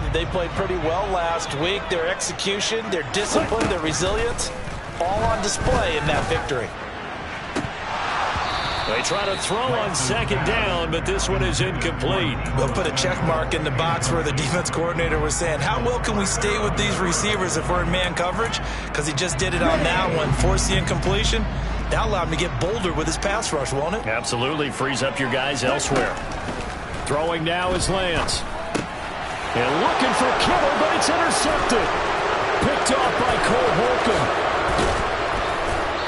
that they played pretty well last week. Their execution, their discipline, their resilience, all on display in that victory. They try to throw on second down, but this one is incomplete. We'll put a check mark in the box where the defense coordinator was saying, how well can we stay with these receivers if we're in man coverage? Because he just did it on that one, forced the incompletion. That allowed him to get bolder with his pass rush, won't it? Absolutely, frees up your guys elsewhere. Throwing now is Lance. And looking for Kittle, but it's intercepted. Picked off by Cole Holcomb.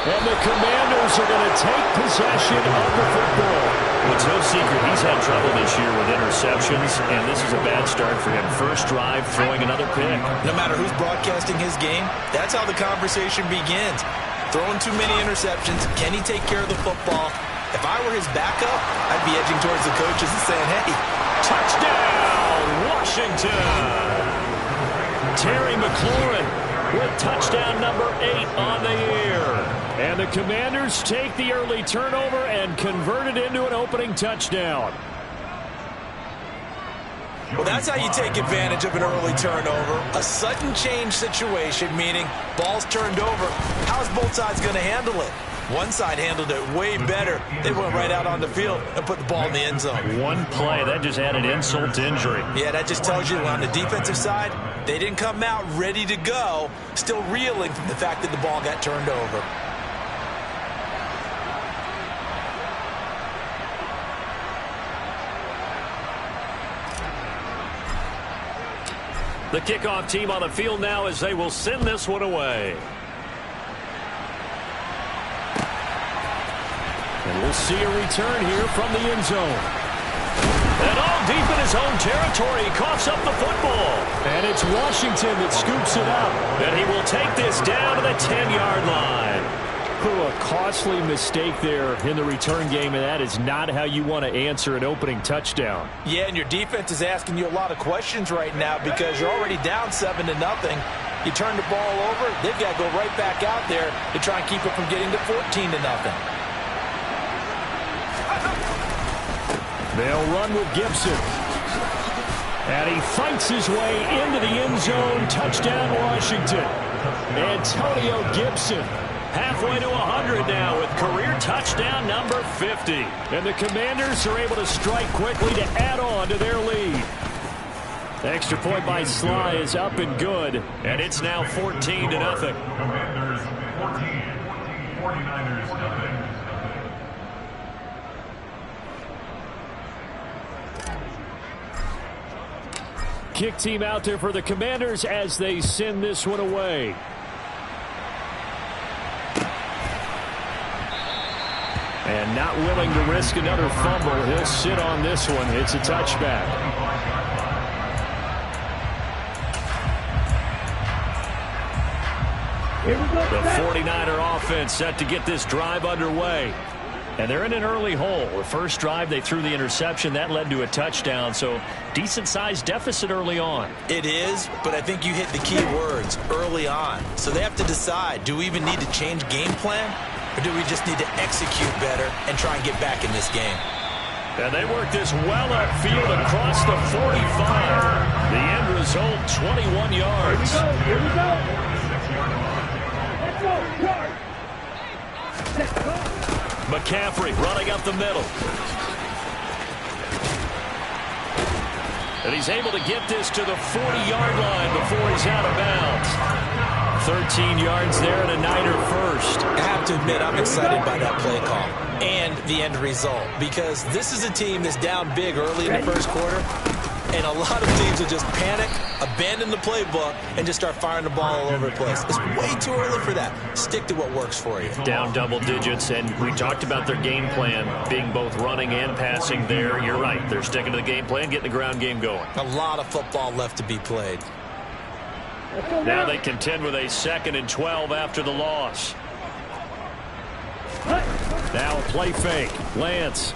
And the Commanders are going to take possession of the football. Well, it's no secret he's had trouble this year with interceptions, and this is a bad start for him. First drive, throwing another pick. No matter who's broadcasting his game, that's how the conversation begins. Throwing too many interceptions, can he take care of the football? If I were his backup, I'd be edging towards the coaches and saying, hey. Touchdown, Washington! Terry McLaurin with touchdown number 8 on the year. And the Commanders take the early turnover and convert it into an opening touchdown. Well, that's how you take advantage of an early turnover. A sudden change situation, meaning ball's turned over. How's both sides going to handle it? One side handled it way better. They went right out on the field and put the ball in the end zone. One play, that just added insult to injury. Yeah, that just tells you on the defensive side, they didn't come out ready to go, still reeling from the fact that the ball got turned over. The kickoff team on the field now as they will send this one away. And we'll see a return here from the end zone. And all deep in his own territory, he coughs up the football. And it's Washington that scoops it up. And he will take this down to the 10-yard line. A costly mistake there in the return game, and that is not how you want to answer an opening touchdown. Yeah, and your defense is asking you a lot of questions right now because you're already down 7-0. You turn the ball over, they've got to go right back out there to try and keep it from getting to 14-0. They'll run with Gibson. And he fights his way into the end zone. Touchdown, Washington. Antonio Gibson. Halfway to 100 now with career touchdown number 50. And the Commanders are able to strike quickly to add on to their lead. The extra point by Sly is up and good. And it's now 14-0. Commanders 14, 49ers nothing. Kick team out there for the Commanders as they send this one away. And not willing to risk another fumble. He'll sit on this one. It's a touchback. The 49er offense set to get this drive underway. And they're in an early hole. The first drive, they threw the interception. That led to a touchdown. So decent-sized deficit early on. It is, but I think you hit the key words, early on. So they have to decide, do we even need to change game plan? Or do we just need to execute better and try and get back in this game? And they work this well upfield across the 45. The end result, 21 yards. Here we go. McCaffrey running up the middle. And he's able to get this to the 40-yard line before he's out of bounds. 13 yards there and a Niner first. I have to admit, I'm excited by that play call and the end result because this is a team that's down big early in the first quarter, and a lot of teams will just panic, abandon the playbook, and just start firing the ball all over the place. It's way too early for that. Stick to what works for you. Down double digits, and we talked about their game plan being both running and passing there. You're right. They're sticking to the game plan, getting the ground game going. A lot of football left to be played. Now they contend with a 2nd and 12 after the loss. Now a play fake. Lance.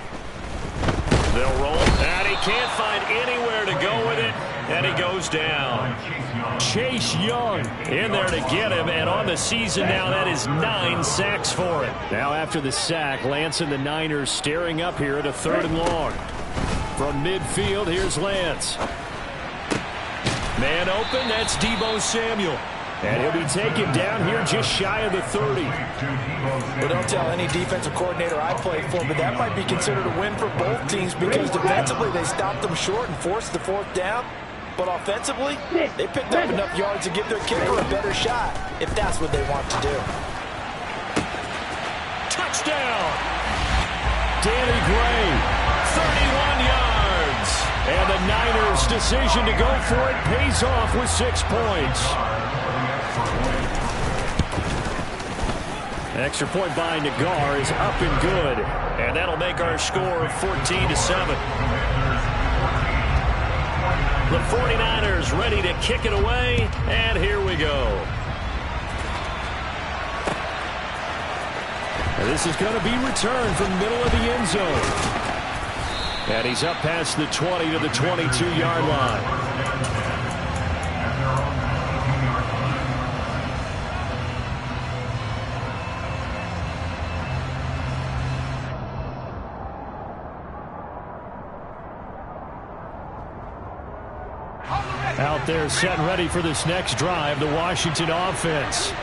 They'll roll. And he can't find anywhere to go with it. And he goes down. Chase Young in there to get him. And on the season now, that is 9 sacks for him. Now after the sack, Lance and the Niners staring up here at a 3rd and long. From midfield, here's Lance. Man open, that's Deebo Samuel. And he'll be taken down here just shy of the 30. Well, don't tell any defensive coordinator I played for, but that might be considered a win for both teams because defensively they stopped them short and forced the fourth down. But offensively, they picked up enough yards to give their kicker a better shot if that's what they want to do. Touchdown! Danny Gray, 31 yards. And the Niners' decision to go for it pays off with 6 points. Extra point by Nagar is up and good. And that'll make our score 14-7. The 49ers ready to kick it away. And here we go. And this is going to be returned from the middle of the end zone. And he's up past the 20 to the 22-yard line. Out there set and ready for this next drive, the Washington offense.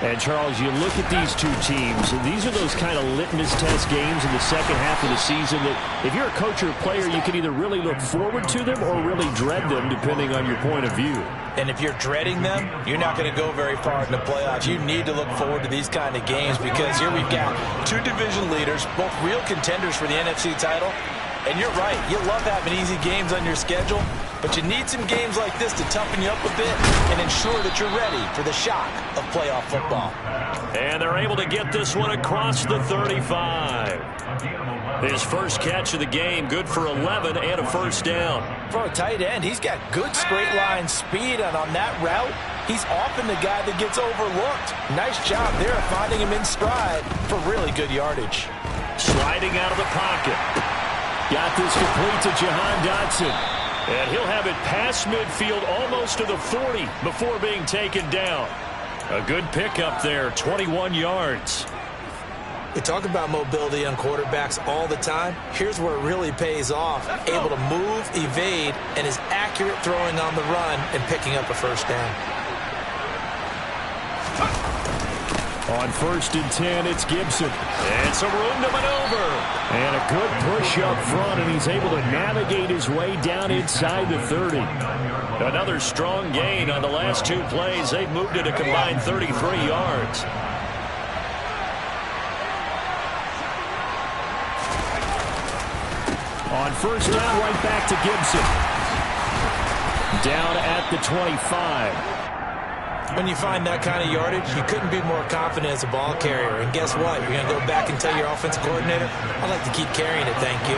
And, Charles, you look at these two teams, and these are those kind of litmus test games in the second half of the season that if you're a coach or a player, you can either really look forward to them or really dread them, depending on your point of view. And if you're dreading them, you're not going to go very far in the playoffs. You need to look forward to these kind of games because here we've got two division leaders, both real contenders for the NFC title. And you're right, you love having easy games on your schedule, but you need some games like this to toughen you up a bit and ensure that you're ready for the shock of playoff football. And they're able to get this one across the 35. His first catch of the game, good for 11 and a first down. For a tight end, he's got good straight line speed, and on that route, he's often the guy that gets overlooked. Nice job there of finding him in stride for really good yardage. Sliding out of the pocket. Got this complete to Jahan Dotson. And he'll have it past midfield almost to the 40 before being taken down. A good pickup there, 21 yards. We talk about mobility on quarterbacks all the time. Here's where it really pays off. Able to move, evade, and is accurate throwing on the run and picking up a first down. On 1st and 10, it's Gibson. And some room to maneuver. And a good push up front, and he's able to navigate his way down inside the 30. Another strong gain on the last two plays. They've moved it a combined 33 yards. On 1st down, right back to Gibson. Down at the 25. When you find that kind of yardage, you couldn't be more confident as a ball carrier. And guess what? You're going to go back and tell your offensive coordinator, I'd like to keep carrying it, thank you.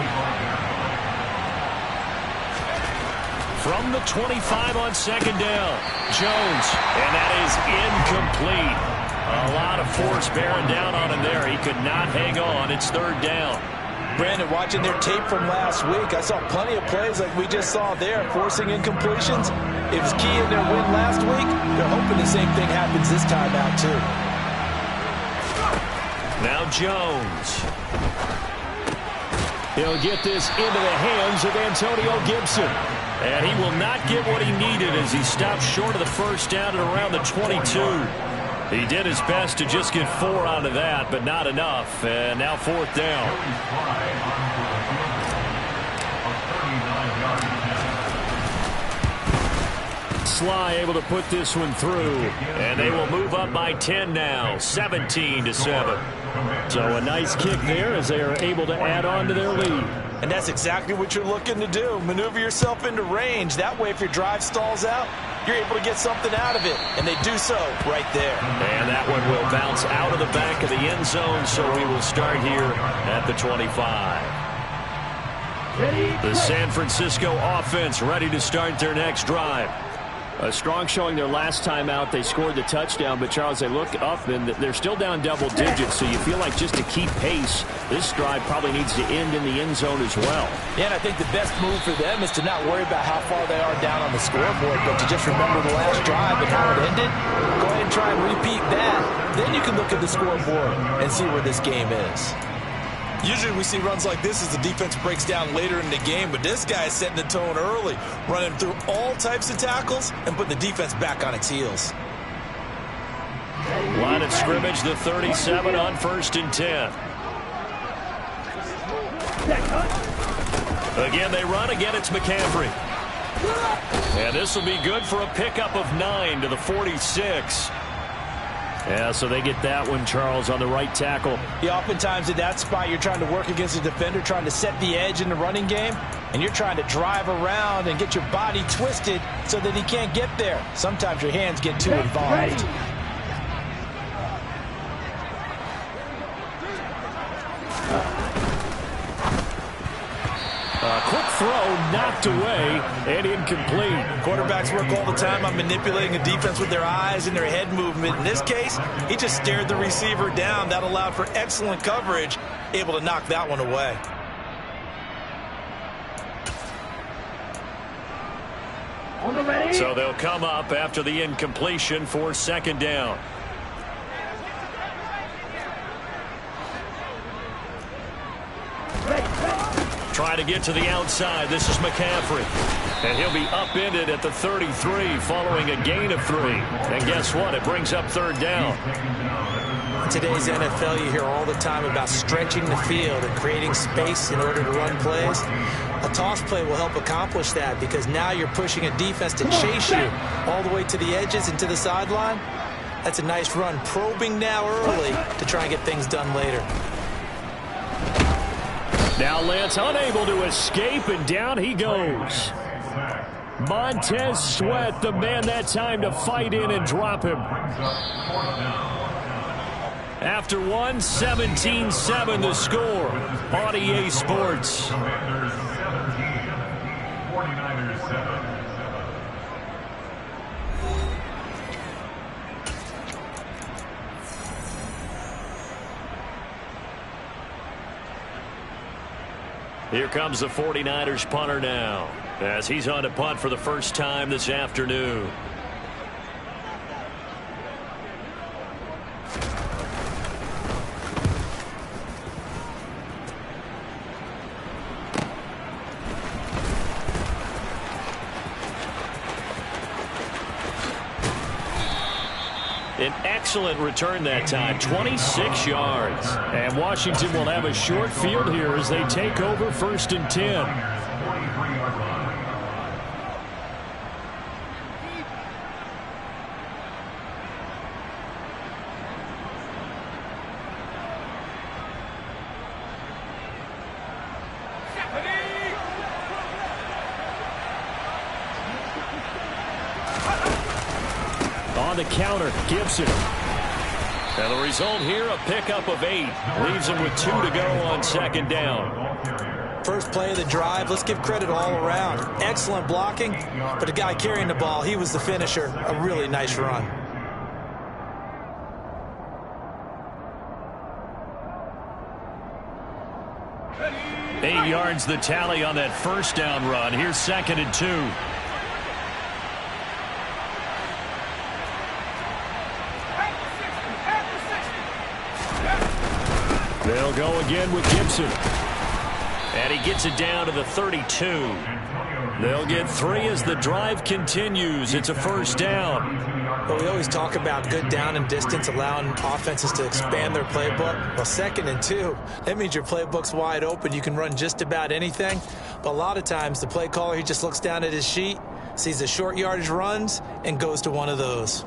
From the 25 on 2nd down, Jones. And that is incomplete. A lot of force bearing down on him there. He could not hang on. It's 3rd down. Brandon, watching their tape from last week, I saw plenty of plays like we just saw there, forcing incompletions. It was key in their win last week. They're hoping the same thing happens this time out, too. Now Jones. He'll get this into the hands of Antonio Gibson. And he will not get what he needed as he stopped short of the first down at around the 22. He did his best to just get 4 out of that, but not enough. And now 4th down. Sly able to put this one through. And they will move up by 10 now, 17-7. So a nice kick there as they are able to add on to their lead. And that's exactly what you're looking to do. Maneuver yourself into range. That way, if your drive stalls out, you're able to get something out of it. And they do so right there. And that one will bounce out of the back of the end zone, so we will start here at the 25. The San Francisco offense ready to start their next drive. A strong showing their last time out. They scored the touchdown, but, Charles, they look up, and they're still down double digits, so you feel like just to keep pace, this drive probably needs to end in the end zone as well. Yeah, and I think the best move for them is to not worry about how far they are down on the scoreboard, but to just remember the last drive and how it ended. Go ahead and try and repeat that. Then you can look at the scoreboard and see where this game is. Usually we see runs like this as the defense breaks down later in the game, but this guy is setting the tone early, running through all types of tackles and putting the defense back on its heels. Line of scrimmage, the 37 on 1st and 10. Again, they run. Again, it's McCaffrey. And this will be good for a pickup of 9 to the 46. Yeah, so they get that one, Charles, on the right tackle. Yeah, oftentimes in that spot, you're trying to work against a defender, trying to set the edge in the running game, and you're trying to drive around and get your body twisted so that he can't get there. Sometimes your hands get too involved. Quick throw, knocked away, and incomplete. Quarterbacks work all the time on manipulating a defense with their eyes and their head movement. In this case, he just stared the receiver down. That allowed for excellent coverage, able to knock that one away. So they'll come up after the incompletion for 2nd down. Trying to get to the outside. This is McCaffrey. And he'll be upended at the 33 following a gain of 3. And guess what? It brings up 3rd down. In today's NFL, you hear all the time about stretching the field and creating space in order to run plays. A toss play will help accomplish that because now you're pushing a defense to chase you all the way to the edges and to the sideline. That's a nice run, probing now early to try and get things done later. Now Lance unable to escape, and down he goes. Montez Sweat, the man that time to fight in and drop him. After one, 17-7 the score on EA Sports. 49ers 7. Here comes the 49ers punter now, as he's on to punt for the first time this afternoon. An excellent return that time, 26 yards. And Washington will have a short field here as they take over 1st and 10. On the counter, Gibson. And the result here, a pickup of 8. Leaves him with 2 to go on 2nd down. First play of the drive, let's give credit all around. Excellent blocking, but the guy carrying the ball, he was the finisher. A really nice run. Eight yards the tally on that first down run. Here's 2nd and 2. They'll go again with Gibson. And he gets it down to the 32. They'll get 3 as the drive continues. It's a first down. Well, we always talk about good down and distance, allowing offenses to expand their playbook. Well, 2nd and 2, that means your playbook's wide open. You can run just about anything. But a lot of times, the play caller, he just looks down at his sheet, sees the short yardage runs, and goes to one of those.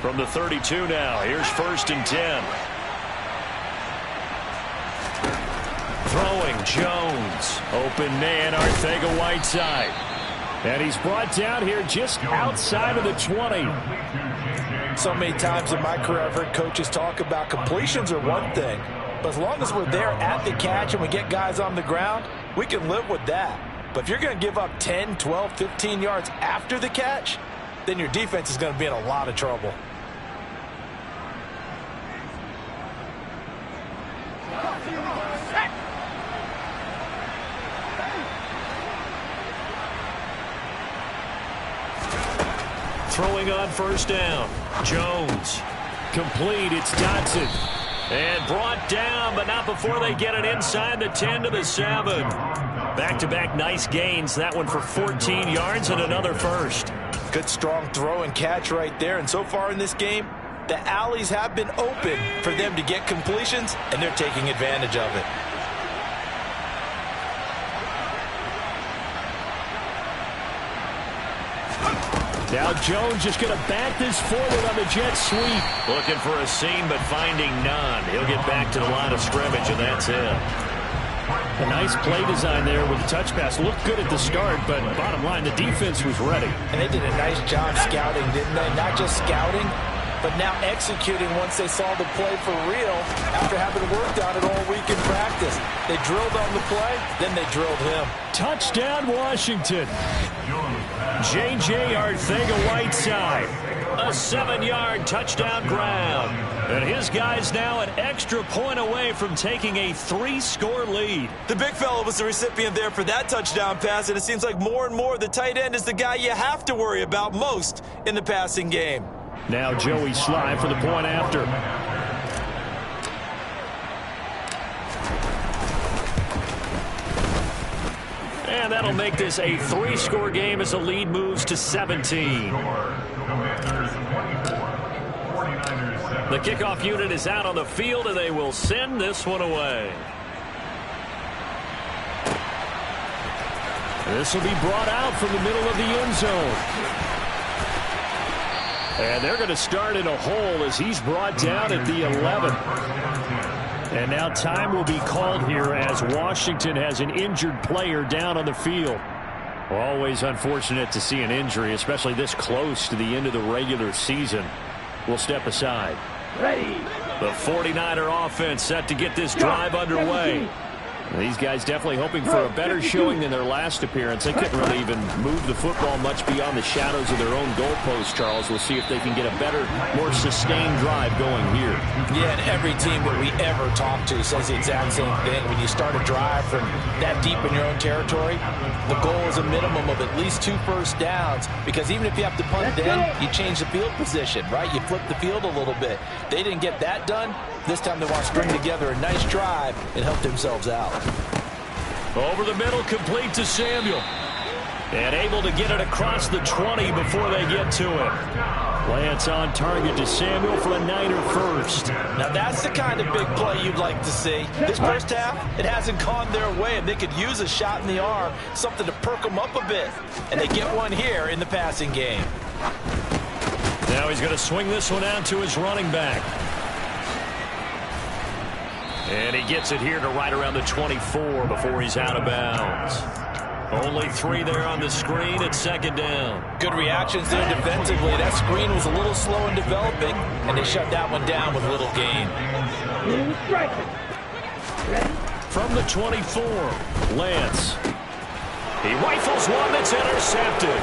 From the 32 now, here's 1st and 10. Throwing, Jones. Open man, Arcega-Whiteside. And he's brought down here just outside of the 20. So many times in my career, I've heard coaches talk about completions are one thing. But as long as we're there at the catch and we get guys on the ground, we can live with that. But if you're going to give up 10, 12, 15 yards after the catch, then your defense is going to be in a lot of trouble. Throwing on first down. Jones. Complete. It's Dotson. And brought down, but not before they get it inside the 10 to the 7. Back-to-back nice gains. That one for 14 yards and another first. Good strong throw and catch right there. And so far in this game, the alleys have been open for them to get completions, and they're taking advantage of it. Now Jones just going to back this forward on the jet sweep. Looking for a seam, but finding none. He'll get back to the line of scrimmage, and that's it. A nice play design there with the touch pass. Looked good at the start, but bottom line, the defense was ready. And they did a nice job scouting, didn't they? Not just scouting, but now executing once they saw the play for real after having worked on it all week in practice. They drilled on the play, then they drilled him. Touchdown, Washington. J.J. Arcega-Whiteside. A 7-yard touchdown ground. And his guy's now an extra point away from taking a 3-score lead. The big fella was the recipient there for that touchdown pass, and it seems like more and more the tight end is the guy you have to worry about most in the passing game. Now Joey Sly for the point after. And that'll make this a 3-score game as the lead moves to 17. The kickoff unit is out on the field, and they will send this one away. This will be brought out from the middle of the end zone. And they're going to start in a hole as he's brought down at the 11. And now time will be called here as Washington has an injured player down on the field. Always unfortunate to see an injury, especially this close to the end of the regular season. We'll step aside. Ready. The 49er offense set to get this drive underway. These guys definitely hoping for a better showing than their last appearance. They couldn't really even move the football much beyond the shadows of their own goalpost, Charles. We'll see if they can get a better, more sustained drive going here. Yeah, and every team that we ever talk to says the exact same thing. When you start a drive from that deep in your own territory, the goal is a minimum of at least 2 first downs, because even if you have to punt then, you change the field position, right? You flip the field a little bit. They didn't get that done. This time they want to string together a nice drive and help themselves out. Over the middle, complete to Samuel. And able to get it across the 20 before they get to it. Lance on target to Samuel for a Niner first. Now that's the kind of big play you'd like to see. This first half, it hasn't gone their way, and they could use a shot in the arm, something to perk them up a bit. And they get one here in the passing game. Now he's going to swing this one out to his running back. And he gets it here to right around the 24 before he's out of bounds. Only 3 there on the screen at second down. Good reactions there defensively. That screen was a little slow in developing, and they shut that one down with little gain. From the 24, Lance. He rifles one that's intercepted.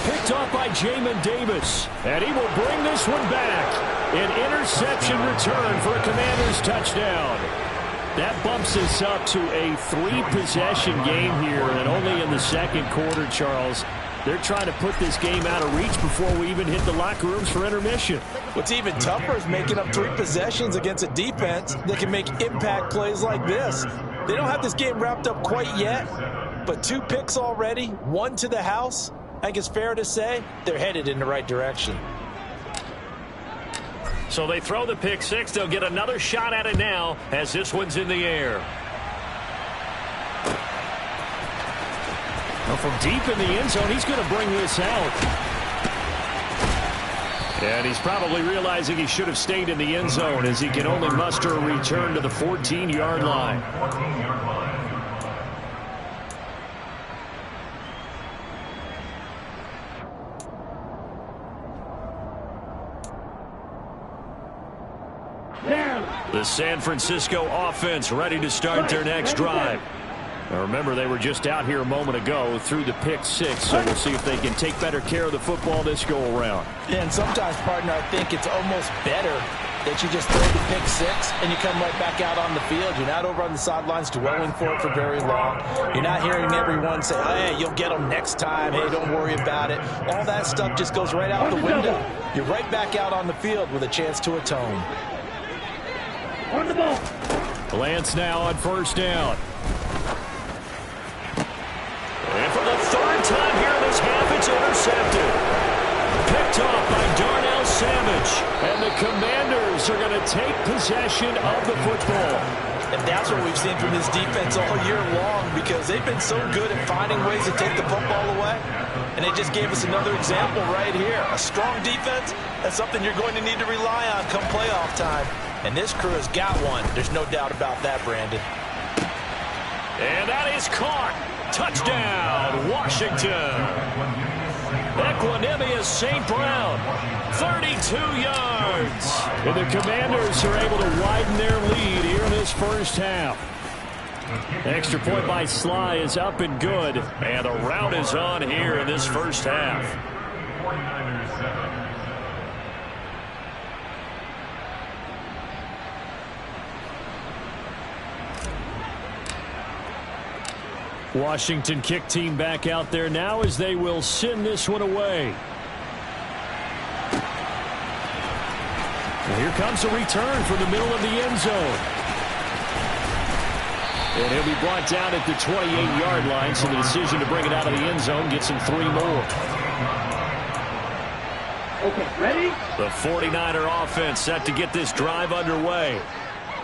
Picked off by Jamin Davis. And he will bring this one back. An interception return for a Commanders touchdown. That bumps us up to a 3-possession game here, and only in the second quarter, Charles. They're trying to put this game out of reach before we even hit the locker rooms for intermission. What's even tougher is making up 3 possessions against a defense that can make impact plays like this. They don't have this game wrapped up quite yet, but 2 picks already, 1 to the house. I think it's fair to say they're headed in the right direction. So they throw the pick 6. They'll get another shot at it now as this one's in the air. Well, from deep in the end zone, he's going to bring this out. And he's probably realizing he should have stayed in the end zone as he can only muster a return to the 14-yard line. The San Francisco offense ready to start their next drive. Now remember, they were just out here a moment ago through the pick 6, so we'll see if they can take better care of the football this go-around. And sometimes, partner, I think it's almost better that you just throw the pick six and you come right back out on the field. You're not over on the sidelines dwelling for it for very long. You're not hearing everyone say, hey, you'll get them next time. Hey, don't worry about it. All that stuff just goes right out the window. You're right back out on the field with a chance to atone. On the ball. Lance now on first down. And for the third time here in this half, it's intercepted. Picked off by Darnell Savage. And the Commanders are going to take possession of the football. And that's what we've seen from this defense all year long, because they've been so good at finding ways to take the football away. And they just gave us another example right here. A strong defense, that's something you're going to need to rely on come playoff time. And this crew has got one. There's no doubt about that, Brandon. And that is caught. Touchdown, Washington. Equanimous St. Brown, 32 yards. And the Commanders are able to widen their lead here in this first half. Extra point by Sly is up and good. And the rout is on here in this first half. 49ers 7. Washington kick team back out there now as they will send this one away. And here comes a return from the middle of the end zone. And he'll be brought down at the 28-yard line, so the decision to bring it out of the end zone gets him 3 more. Okay, ready? The 49er offense set to get this drive underway.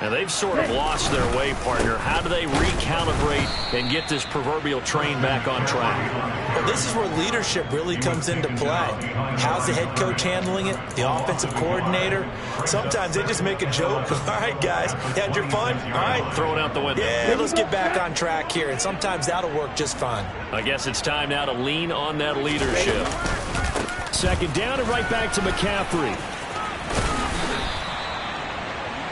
And they've sort of lost their way, partner. How do they recalibrate and get this proverbial train back on track? Well, this is where leadership really comes into play. How's the head coach handling it? The offensive coordinator? Sometimes they just make a joke. All right, guys, you had your fun? All right. Throw it out the window. Yeah, let's get back on track here. And sometimes that'll work just fine. I guess it's time now to lean on that leadership. Second down and right back to McCaffrey.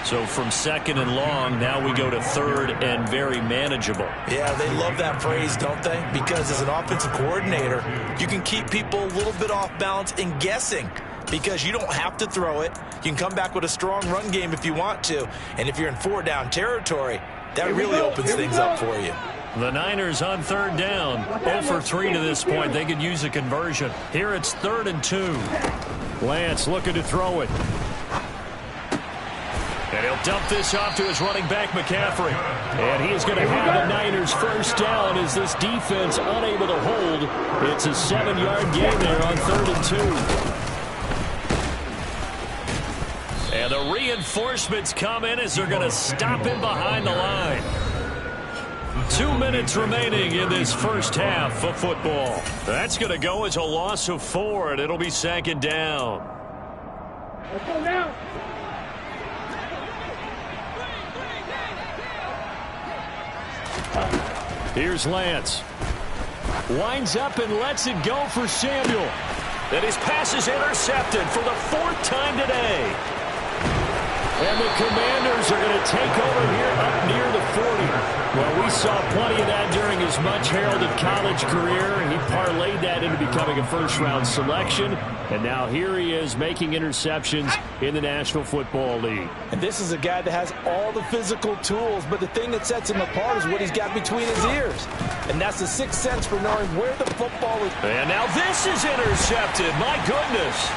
So from second and long, now we go to third and very manageable. Yeah, they love that phrase, don't they? Because as an offensive coordinator, you can keep people a little bit off balance and guessing, because you don't have to throw it. You can come back with a strong run game if you want to. And if you're in 4-down territory, that really opens things up for you. The Niners on third down. 0 for 3 to this point. They could use a conversion. Here it's 3rd and 2. Lance looking to throw it. And he'll dump this off to his running back, McCaffrey. And he is going to have the Niners first down as this defense unable to hold. It's a 7-yard gain there on 3rd and 2. And the reinforcements come in as they're going to stop him behind the line. 2 minutes remaining in this first half of football. That's going to go as a loss of 4, and it'll be 2nd down. Let's go now. Here's Lance. Winds up and lets it go for Samuel. And his pass is intercepted for the 4th time today. And the Commanders are going to take over here up near the 40. Well, we saw plenty of that during his much-heralded college career. He parlayed that into becoming a first-round selection. And now here he is making interceptions in the National Football League. And this is a guy that has all the physical tools, but the thing that sets him apart is what he's got between his ears. And that's the sixth sense for knowing where the football is. And now this is intercepted. My goodness.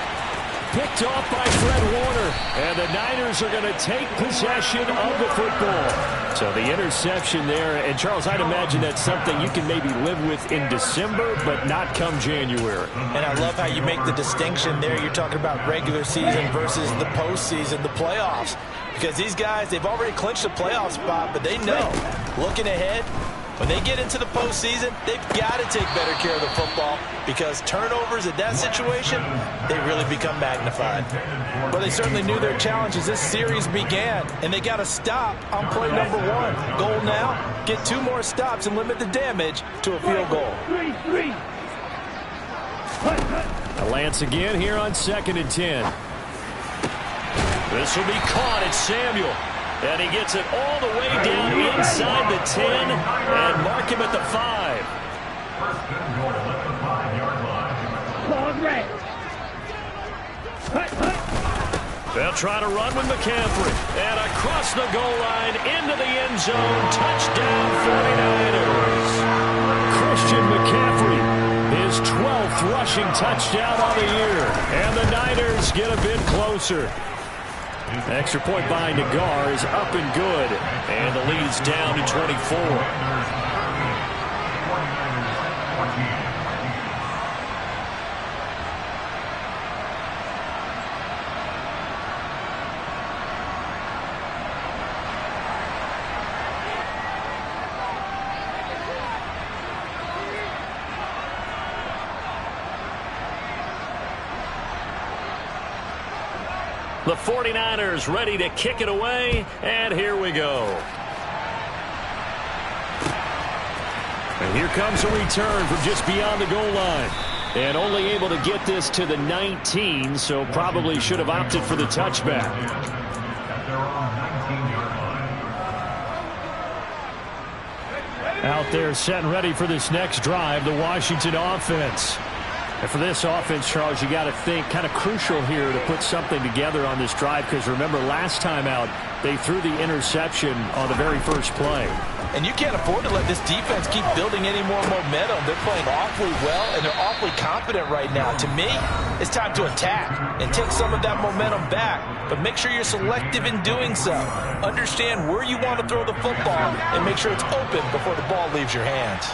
Picked off by Fred Warner. And the Niners are going to take possession of the football. So the interception there. And, Charles, I'd imagine that's something you can maybe live with in December, but not come January. And I love how you make the distinction there. You're talking about regular season versus the postseason, the playoffs. Because these guys, they've already clinched a playoff spot, but they know, looking ahead, when they get into the postseason, they've got to take better care of the football, because turnovers in that situation, they really become magnified. But they certainly knew their challenge as this series began, and they got to stop on play number 1. Goal now, get 2 more stops and limit the damage to a field goal. Lance again here on 2nd and 10. This will be caught. It's Samuel. And he gets it all the way down inside the 10 and mark him at the 5. First and goal at the 5-yard line. They'll try to run with McCaffrey. And across the goal line into the end zone. Touchdown 49ers. Christian McCaffrey, his 12th rushing touchdown on the year. And the Niners get a bit closer. Extra point by Nagar is up and good. And the lead's down to 24. The 49ers ready to kick it away, and here we go. And here comes a return from just beyond the goal line. And only able to get this to the 19, so probably should have opted for the touchback. Out there set and ready for this next drive, the Washington offense. And for this offense, Charles, you got to think kind of crucial here to put something together on this drive, because remember last time out they threw the interception on the very first play. And you can't afford to let this defense keep building any more momentum. They're playing awfully well, and they're awfully confident right now. To me, it's time to attack and take some of that momentum back, but make sure you're selective in doing so. Understand where you want to throw the football and make sure it's open before the ball leaves your hands.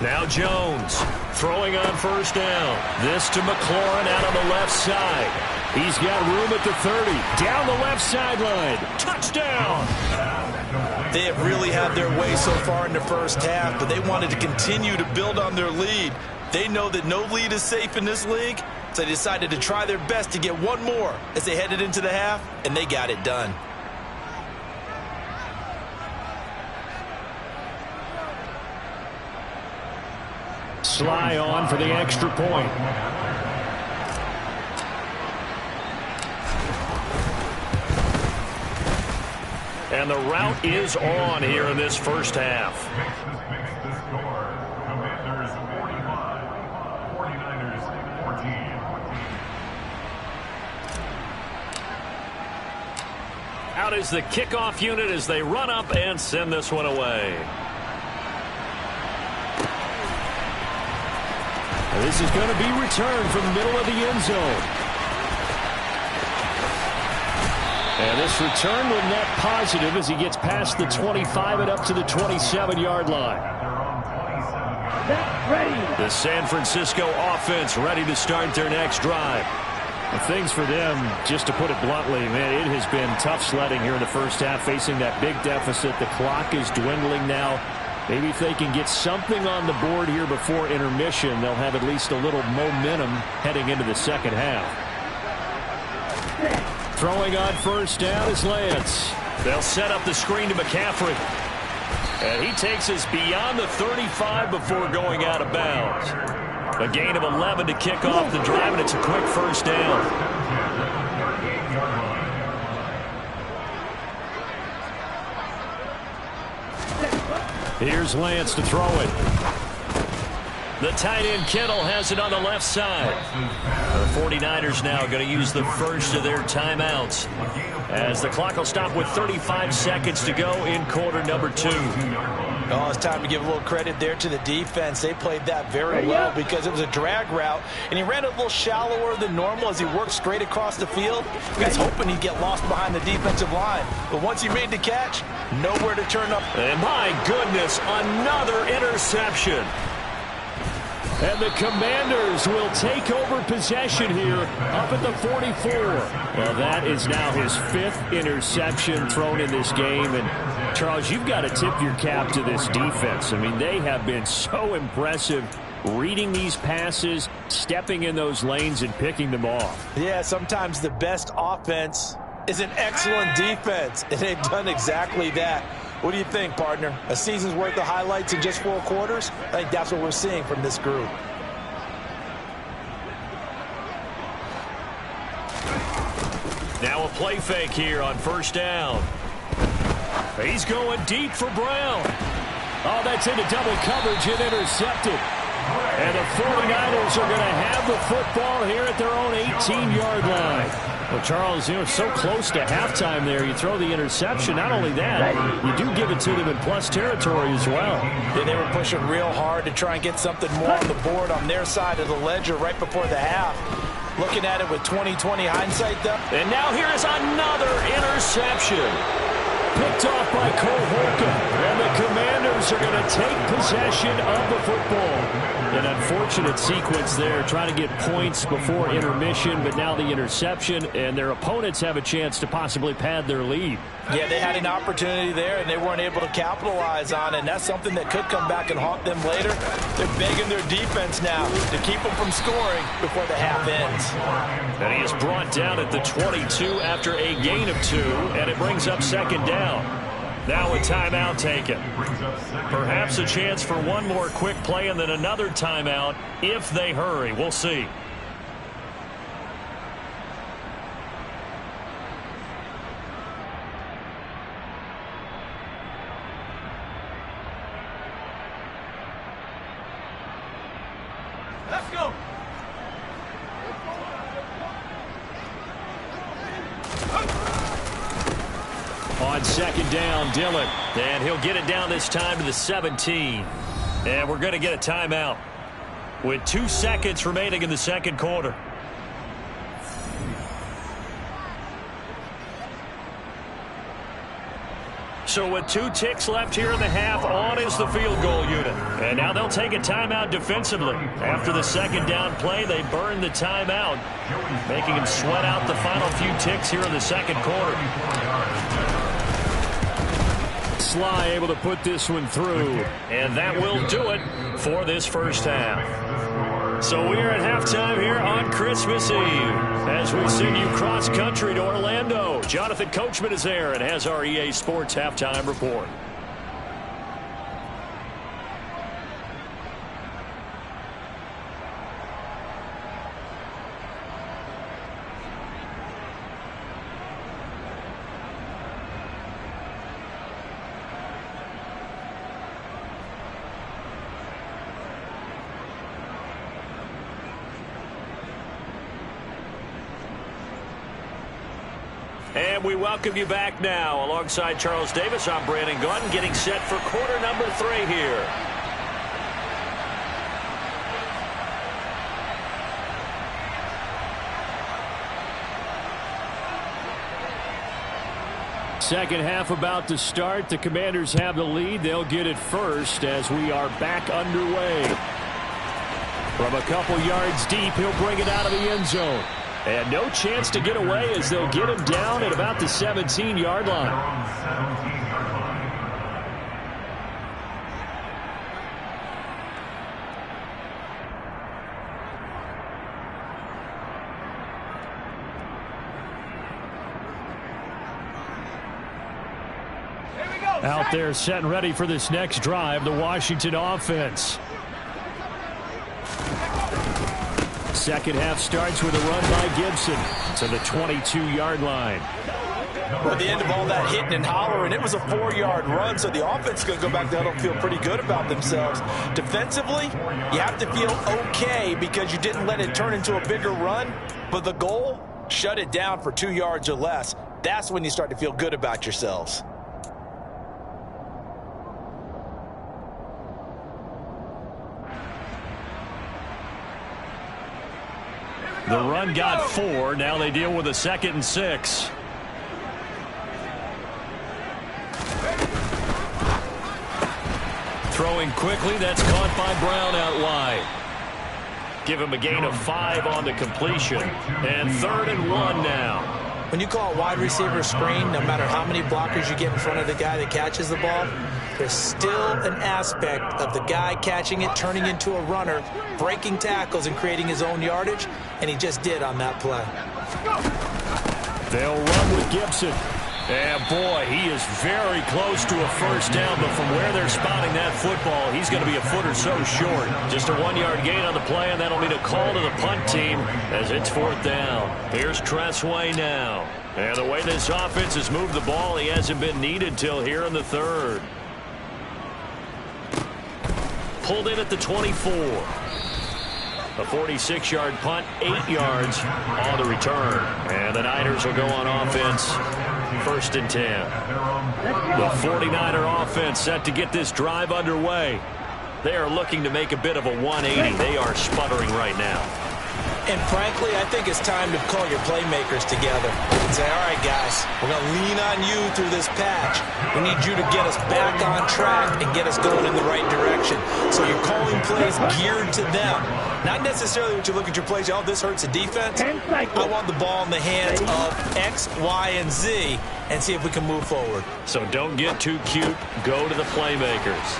Now Jones throwing on first down. This to McLaurin out on the left side. He's got room at the 30. Down the left sideline. Touchdown! They have really had their way so far in the first half, but they wanted to continue to build on their lead. They know that no lead is safe in this league, so they decided to try their best to get one more as they headed into the half, and they got it done. Sly on for the extra point. And the route is on here in this first half. The score, Commanders 45, 49ers 14. Out is the kickoff unit as they run up and send this one away. This is going to be returned from the middle of the end zone. And this return will net positive as he gets past the 25 and up to the 27-yard line. The San Francisco offense ready to start their next drive. And things for them, just to put it bluntly, man, it has been tough sledding here in the first half, facing that big deficit. The clock is dwindling now. Maybe if they can get something on the board here before intermission, they'll have at least a little momentum heading into the second half. Throwing on first down is Lance. They'll set up the screen to McCaffrey. And he takes us beyond the 35 before going out of bounds. A gain of 11 to kick off the drive, and it's a quick first down. Here's Lance to throw it. The tight end Kittle has it on the left side. The 49ers now going to use the first of their timeouts, as the clock will stop with 35 seconds to go in quarter number 2. Oh, it's time to give a little credit there to the defense. They played that very well because it was a drag route, and he ran a little shallower than normal as he worked straight across the field. He was hoping he'd get lost behind the defensive line, but once he made the catch, nowhere to turn up. And my goodness, another interception. And the Commanders will take over possession here up at the 44. Well, that is now his 5th interception thrown in this game. And, Charles, you've got to tip your cap to this defense. I mean, they have been so impressive reading these passes, stepping in those lanes, and picking them off. Yeah, sometimes the best offense is an excellent defense, and they've done exactly that. What do you think, partner? A season's worth of highlights in just 4 quarters? I think that's what we're seeing from this group. Now a play fake here on first down. He's going deep for Brown. Oh, that's into double coverage and intercepted. And the 49ers are going to have the football here at their own 18-yard line. Well, Charles, so close to halftime there. You throw the interception. Not only that, you do give it to them in plus territory as well. Yeah, they were pushing real hard to try and get something more on the board on their side of the ledger right before the half. Looking at it with 20/20 hindsight, though. And now here is another interception. Picked off by Cole Holcomb. And the Commanders are going to take possession of the football. An unfortunate sequence there, trying to get points before intermission, but now the interception, and their opponents have a chance to possibly pad their lead. Yeah, they had an opportunity there, and they weren't able to capitalize on it, and that's something that could come back and haunt them later. They're begging their defense now to keep them from scoring before the half ends. And he is brought down at the 22 after a gain of 2, and it brings up second down. Now a timeout taken. Perhaps a chance for one more quick play and then another timeout if they hurry. We'll see. Let's go. On second down, Dillon. And he'll get it down this time to the 17. And we're going to get a timeout with 2 seconds remaining in the second quarter. So with 2 ticks left here in the half, on is the field goal unit. And now they'll take a timeout defensively. After the second down play, they burn the timeout, making them sweat out the final few ticks here in the second quarter. Sly able to put this one through, and that will do it for this first half. So we're at halftime here on Christmas Eve as we send you cross-country to Orlando. Jonathan Coachman is there and has our EA Sports halftime report. And we welcome you back now. Alongside Charles Davis, I'm Brandon Gunn, getting set for quarter number 3 here. Second half about to start. The Commanders have the lead. They'll get it first as we are back underway. From a couple yards deep, he'll bring it out of the end zone. And no chance to get away as they'll get him down at about the 17-yard line. Out there set and ready for this next drive, the Washington offense. Second half starts with a run by Gibson to the 22-yard line. Well, at the end of all that hitting and hollering, it was a 4-yard run, so the offense is going to go back there and feel pretty good about themselves. Defensively, you have to feel okay because you didn't let it turn into a bigger run, but the goal, shut it down for 2 yards or less. That's when you start to feel good about yourselves. The run got 4. Now they deal with a 2nd and 6. Throwing quickly. That's caught by Brown out wide. Give him a gain of 5 on the completion. And 3rd and 1 now. When you call a wide receiver screen, no matter how many blockers you get in front of the guy that catches the ball, there's still an aspect of the guy catching it, turning into a runner, breaking tackles and creating his own yardage, and he just did on that play. They'll run with Gibson. And boy, he is very close to a first down, but from where they're spotting that football, he's going to be a foot or so short. Just a 1-yard gain on the play, and that'll mean a call to the punt team as it's 4th down. Here's Tressway now. And the way this offense has moved the ball, he hasn't been needed till here in the 3rd. Pulled in at the 24. A 46-yard punt, 8 yards on the return. And the Niners will go on offense, 1st and 10. The 49er offense set to get this drive underway. They are looking to make a bit of a 180. They are sputtering right now. And frankly, I think it's time to call your playmakers together and say, all right, guys, we're going to lean on you through this patch. We need you to get us back on track and get us going in the right direction. So you're calling plays geared to them. Not necessarily what you look at your plays, oh, this hurts the defense. I want the ball in the hands of X, Y, and Z and see if we can move forward. So don't get too cute. Go to the playmakers.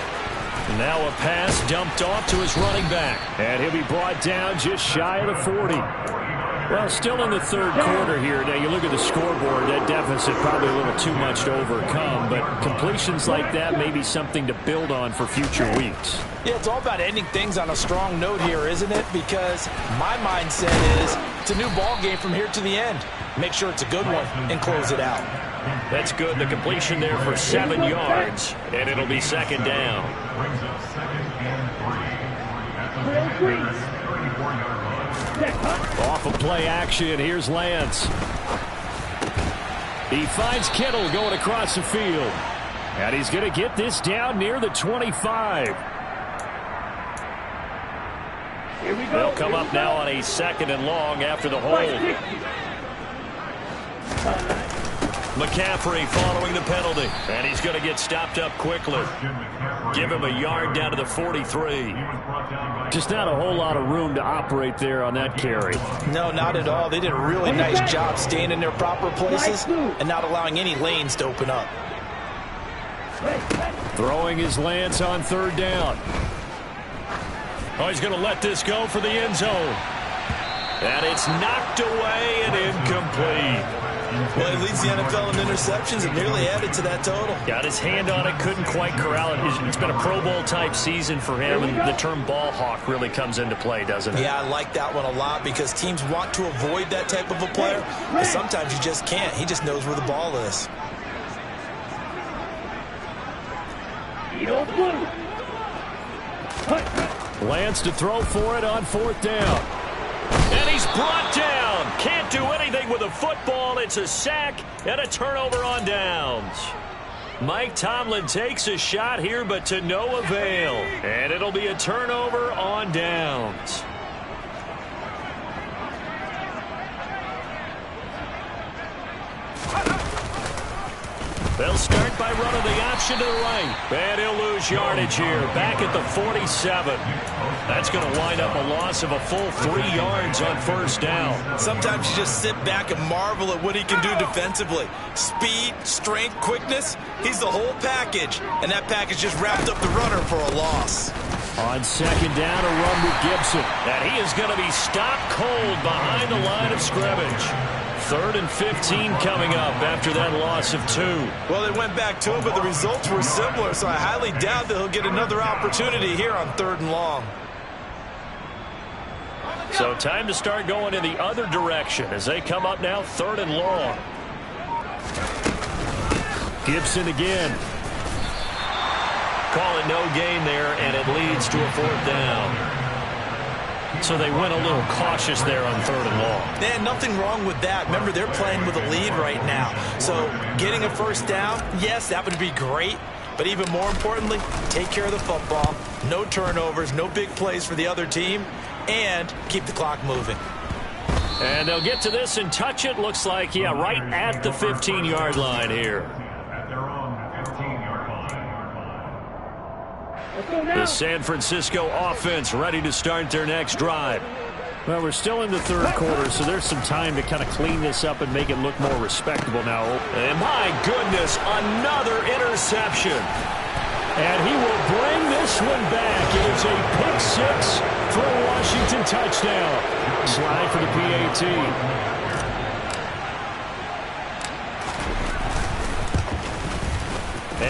Now a pass dumped off to his running back. And he'll be brought down just shy of the 40. Well, still in the 3rd quarter here. Now, you look at the scoreboard, that deficit probably a little too much to overcome. But completions like that may be something to build on for future weeks. Yeah, it's all about ending things on a strong note here, isn't it? Because my mindset is it's a new ball game from here to the end. Make sure it's a good one and close it out. That's good. The completion there for 7 yards. And it'll be 2nd down. Brings up 2nd and 3. At the 34-yard line. Off of play action, here's Lance. He finds Kittle going across the field. And he's going to get this down near the 25. Here we go. They'll come up now on a 2nd and long after the hold. McCaffrey following the penalty. And he's going to get stopped up quickly. Give him a yard down to the 43. Just not a whole lot of room to operate there on that carry. No, not at all. They did a really nice job staying in their proper places and not allowing any lanes to open up. Throwing his Lance on 3rd down. Oh, he's going to let this go for the end zone. And it's knocked away and incomplete. Well, he leads the NFL in interceptions and nearly added to that total. Got his hand on it, couldn't quite corral it. It's been a Pro Bowl type season for him, and the term ball hawk really comes into play, doesn't it? Yeah, I like that one a lot because teams want to avoid that type of a player, but sometimes you just can't. He just knows where the ball is. Lance to throw for it on 4th down. And he's brought down. Can't do anything with a football. It's a sack and a turnover on downs. Mike Tomlin takes a shot here, but to no avail. And it'll be a turnover on downs. They'll start by running the option to the right. And he'll lose yardage here. Back at the 47. That's going to wind up a loss of a full 3 yards on 1st down. Sometimes you just sit back and marvel at what he can do defensively. Speed, strength, quickness. He's the whole package. And that package just wrapped up the runner for a loss. On 2nd down, a run with Gibson. And he is going to be stopped cold behind the line of scrimmage. 3rd and 15 coming up after that loss of 2. Well, they went back to him, but the results were similar, so I highly doubt that he'll get another opportunity here on 3rd and long. So time to start going in the other direction as they come up now 3rd and long. Gibson again. Call it no gain there, and it leads to a 4th down. So they went a little cautious there on 3rd and long. And nothing wrong with that. Remember, they're playing with a lead right now. So getting a 1st down, yes, that would be great. But even more importantly, take care of the football. No turnovers, no big plays for the other team, and keep the clock moving. And they'll get to this and touch it. Looks like, yeah, right at the 15-yard line here. At their own 15-yard line. The San Francisco offense ready to start their next drive. Well, we're still in the 3rd quarter, so there's some time to kind of clean this up and make it look more respectable now. And my goodness, another interception. And he will bring this one back. It is a pick 6 for a Washington touchdown. Slide for the PAT.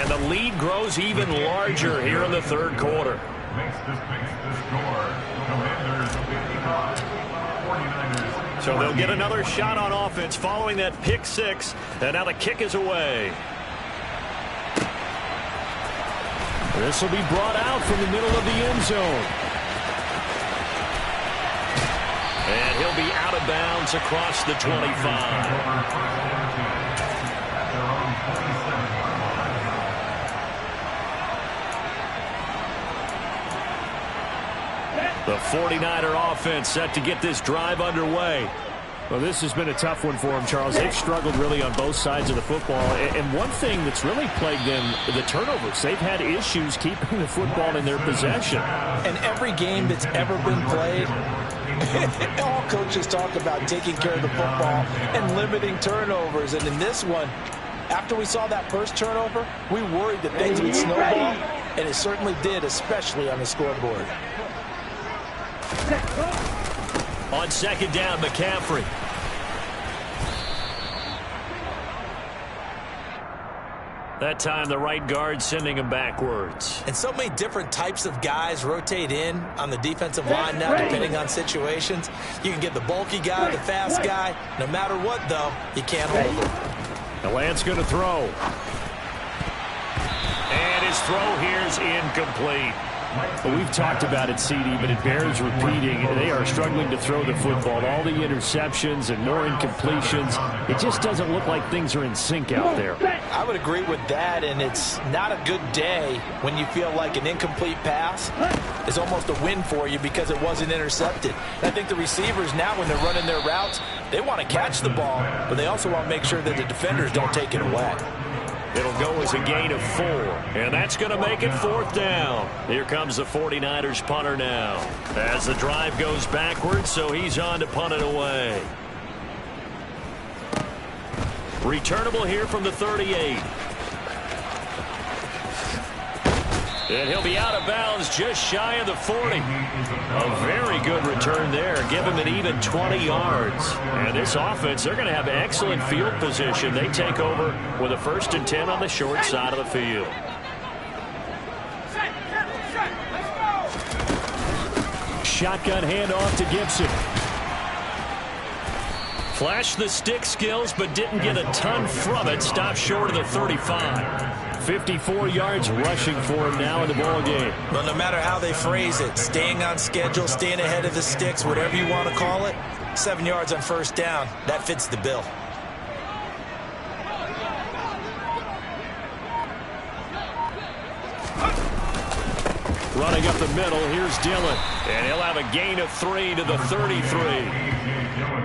And the lead grows even larger here in the third quarter. Makes the score. Commanders 55, 49ers. So they'll get another shot on offense following that pick six. And now the kick is away. This will be brought out from the middle of the end zone. And he'll be out of bounds across the 25. The 49er offense set to get this drive underway. Well, this has been a tough one for them, Charles. They've struggled really on both sides of the football. And one thing that's really plagued them, the turnovers. They've had issues keeping the football in their possession. And every game that's ever been played, all coaches talk about taking care of the football and limiting turnovers. And in this one, after we saw that first turnover, we worried that things would snowball, and it certainly did, especially on the scoreboard. On second down, McCaffrey. That time, the right guard sending him backwards. And so many different types of guys rotate in on the defensive line now, depending on situations. You can get the bulky guy, the fast guy. No matter what, though, you can't hold him. The Lance going to throw. And his throw here is incomplete. Well, we've talked about it, CD, but it bears repeating. They are struggling to throw the football. All the interceptions and more incompletions. It just doesn't look like things are in sync out there. I would agree with that, and it's not a good day when you feel like an incomplete pass is almost a win for you because it wasn't intercepted. And I think the receivers now, when they're running their routes, they want to catch the ball, but they also want to make sure that the defenders don't take it away. It'll go as a gain of 4, and that's going to make it fourth down. Here comes the 49ers punter now. As the drive goes backwards, so he's on to punt it away. Returnable here from the 38. And he'll be out of bounds just shy of the 40. A very good return there. Give him an even 20 yards. And this offense, they're going to have excellent field position. They take over with a 1st and 10 on the short side of the field. Shotgun handoff to Gibson. Flashed the stick skills, but didn't get a ton from it. Stopped short of the 35. 54 yards rushing for him now in the ball game. But no matter how they phrase it, staying on schedule, staying ahead of the sticks, whatever you want to call it, 7 yards on first down, that fits the bill. Running up the middle, here's Dillon. And he'll have a gain of 3 to the 33.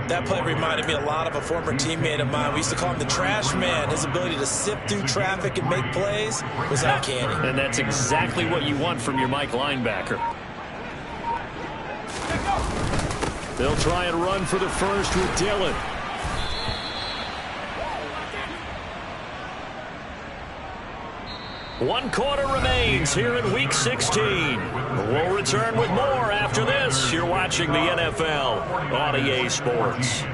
That play reminded me a lot of a former teammate of mine. We used to call him the trash man. His ability to sift through traffic and make plays was uncanny. And that's exactly what you want from your Mike linebacker. They'll try and run for the first with Dillon. One quarter remains here in Week 16. We'll return with more after this. You're watching the NFL on EA Sports.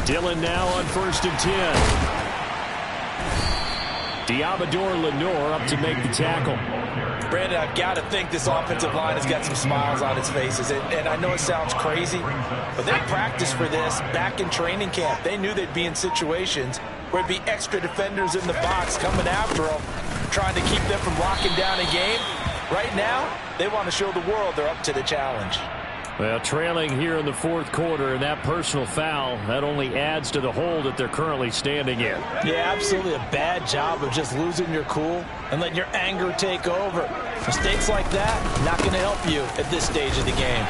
Dillon now on 1st and 10. Diabador Lenore up to make the tackle. Brandon, I've got to think this offensive line has got some smiles on its faces. And I know it sounds crazy, but they practiced for this back in training camp. They knew they'd be in situations where it'd be extra defenders in the box coming after them, trying to keep them from locking down a game. Right now, they want to show the world they're up to the challenge. Well, trailing here in the fourth quarter, and that personal foul, that only adds to the hole that they're currently standing in. Yeah, absolutely a bad job of just losing your cool and letting your anger take over. Mistakes like that, not going to help you at this stage of the game.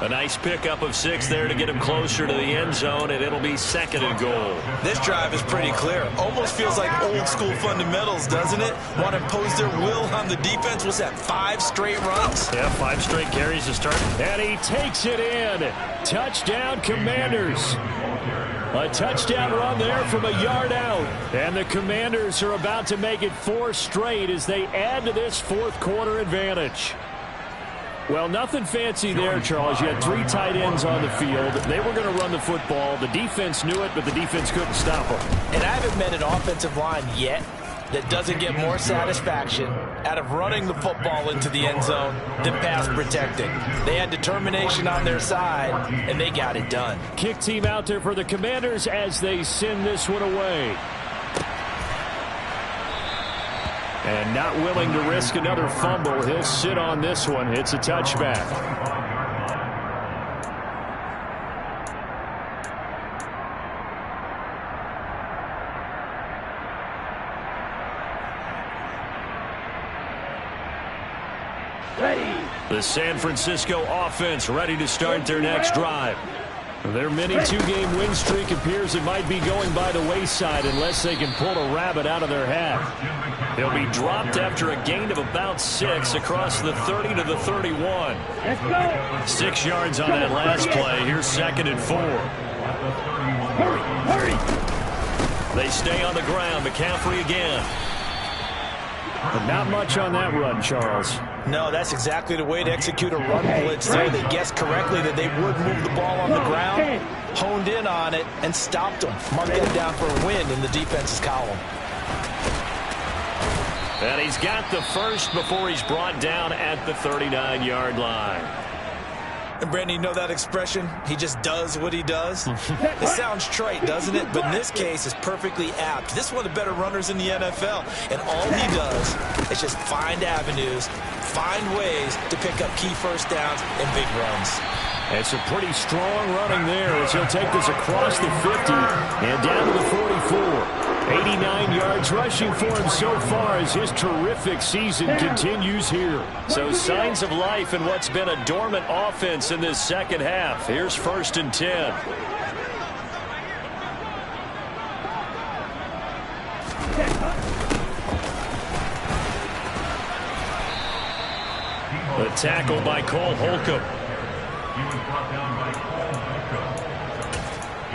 A nice pickup of 6 there to get him closer to the end zone, and it'll be 2nd and goal. This drive is pretty clear. Almost feels like old school fundamentals, doesn't it? Want to impose their will on the defense. Was that 5 straight runs? Yeah, 5 straight carries to start. And he takes it in. Touchdown, Commanders. A touchdown run there from a yard out. And the Commanders are about to make it 4 straight as they add to this fourth quarter advantage. Well, nothing fancy there, Charles. You had 3 tight ends on the field. They were going to run the football. The defense knew it, but the defense couldn't stop them. And I haven't met an offensive line yet that doesn't get more satisfaction out of running the football into the end zone than pass protecting. They had determination on their side, and they got it done. Kick team out there for the Commanders as they send this one away. And not willing to risk another fumble. He'll sit on this one. It's a touchback. The San Francisco offense ready to start their next drive. Their mini 2-game win streak appears it might be going by the wayside unless they can pull a rabbit out of their hat. They'll be dropped after a gain of about 6 across the 30 to the 31. 6 yards on that last play. Here's 2nd and 4. They stay on the ground. McCaffrey again. But not much on that run, Charles. No, that's exactly the way to execute a run blitz there. They guessed correctly that they would move the ball on the ground, honed in on it, and stopped them. Marked that down for a win in the defense's column. And he's got the first before he's brought down at the 39-yard line. And Brandon, you know that expression? He just does what he does? It sounds trite, doesn't it? But in this case, it's perfectly apt. This is one of the better runners in the NFL. And all he does is just find avenues, find ways to pick up key first downs and big runs. It's a pretty strong running there as he'll take this across the 50 and down to the 44. 89 yards rushing for him so far as his terrific season continues here. So signs of life in what's been a dormant offense in this second half. Here's 1st and 10. The tackle by Cole Holcomb. He was brought down by Cole Holcomb.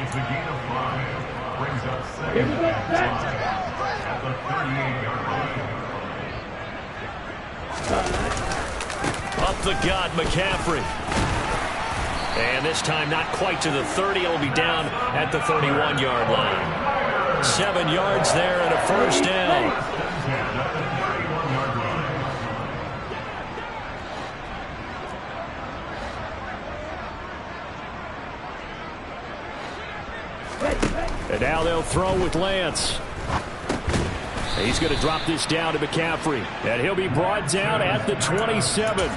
It's a gain of 5. Brings up 2nd and 5 at the 38-yard line. Up the gut, McCaffrey. And this time not quite to the 30. It'll be down at the 31-yard line. 7 yards there and a first down. And now they'll throw with Lance. He's going to drop this down to McCaffrey. And he'll be brought down at the 27.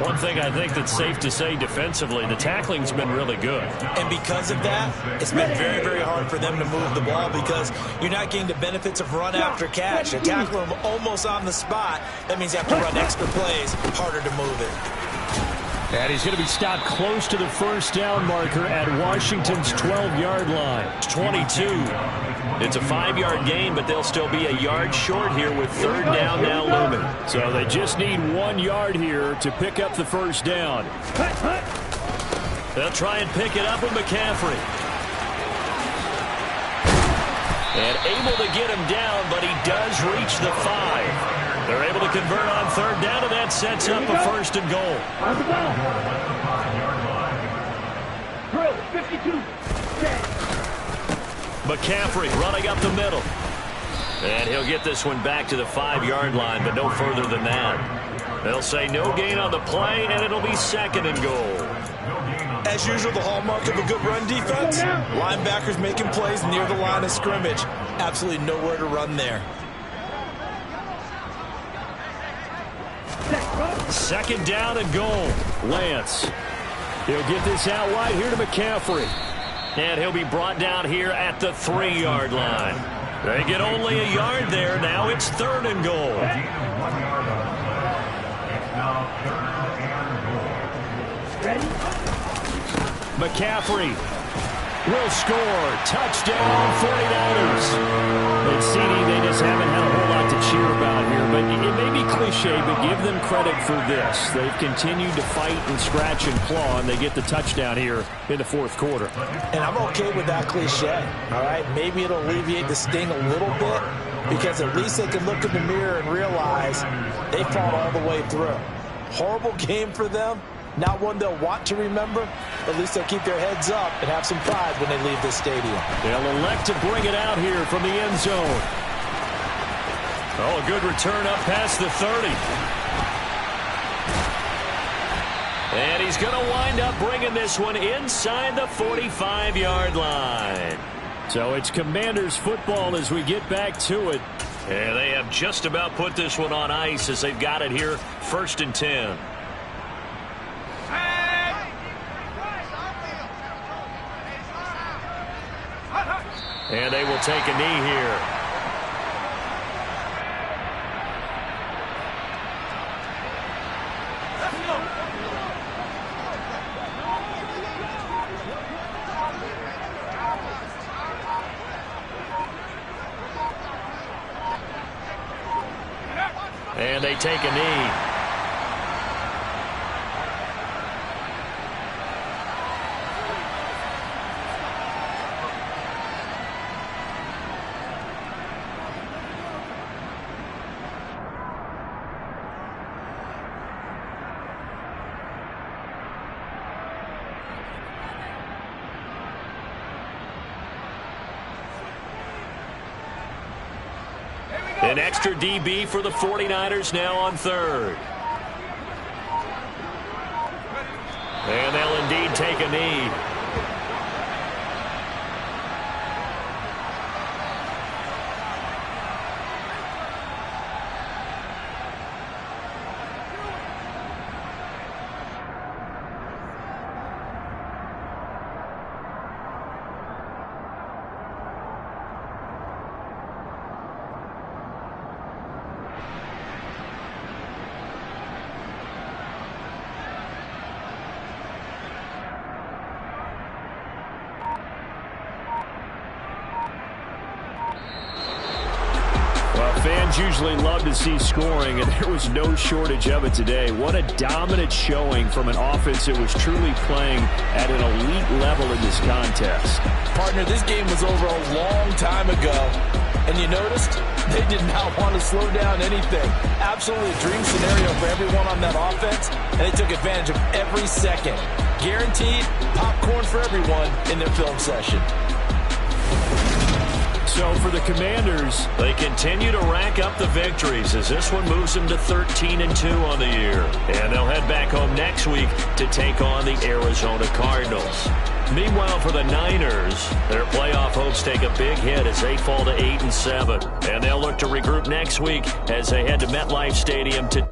One thing I think that's safe to say defensively, the tackling's been really good. And because of that, it's been very, very hard for them to move the ball because you're not getting the benefits of run after catch. You tackle them almost on the spot. That means you have to run extra plays, harder to move it. And he's going to be stopped close to the first down marker at Washington's 12-yard line. 22. It's a 5-yard gain, but they'll still be a yard short here with 3rd down now looming. So they just need 1 yard here to pick up the first down. They'll try and pick it up with McCaffrey. And able to get him down, but he does reach the 5. They're able to convert on 3rd down, and that sets up a 1st and goal. McCaffrey running up the middle. And he'll get this one back to the 5-yard line, but no further than that. They'll say no gain on the play, and it'll be 2nd and goal. As usual, the hallmark of a good run defense, linebackers making plays near the line of scrimmage. Absolutely nowhere to run there. 2nd down and goal. Lance. He'll get this out wide here to McCaffrey. And he'll be brought down here at the 3-yard line. They get only a yard there. Now it's 3rd and goal. It's now 3rd and goal. Ready? McCaffrey will score. Touchdown, 49ers. And CD, they just haven't had a whole lot to cheer about here. But it may be cliche, but give them credit for this. They've continued to fight and scratch and claw, and they get the touchdown here in the fourth quarter. And I'm okay with that cliche, all right? Maybe it'll alleviate the sting a little bit because at least they can look in the mirror and realize they fought all the way through. Horrible game for them. Not one they'll want to remember. At least they'll keep their heads up and have some pride when they leave this stadium. They'll elect to bring it out here from the end zone. Oh, a good return up past the 30. And he's going to wind up bringing this one inside the 45-yard line. So it's Commanders football as we get back to it. And they have just about put this one on ice as they've got it here, 1st and 10. And they will take a knee here. And they take a knee. An extra DB for the 49ers now on 3rd. And they'll indeed take a knee. Fans usually love to see scoring, and there was no shortage of it today. What a dominant showing from an offense that was truly playing at an elite level in this contest. Partner, this game was over a long time ago, and you noticed they did not want to slow down anything. Absolutely a dream scenario for everyone on that offense, and they took advantage of every second. Guaranteed popcorn for everyone in their film session. So for the Commanders, they continue to rack up the victories as this one moves them to 13-2 on the year. And they'll head back home next week to take on the Arizona Cardinals. Meanwhile, for the Niners, their playoff hopes take a big hit as they fall to 8-7. And they'll look to regroup next week as they head to MetLife Stadium to...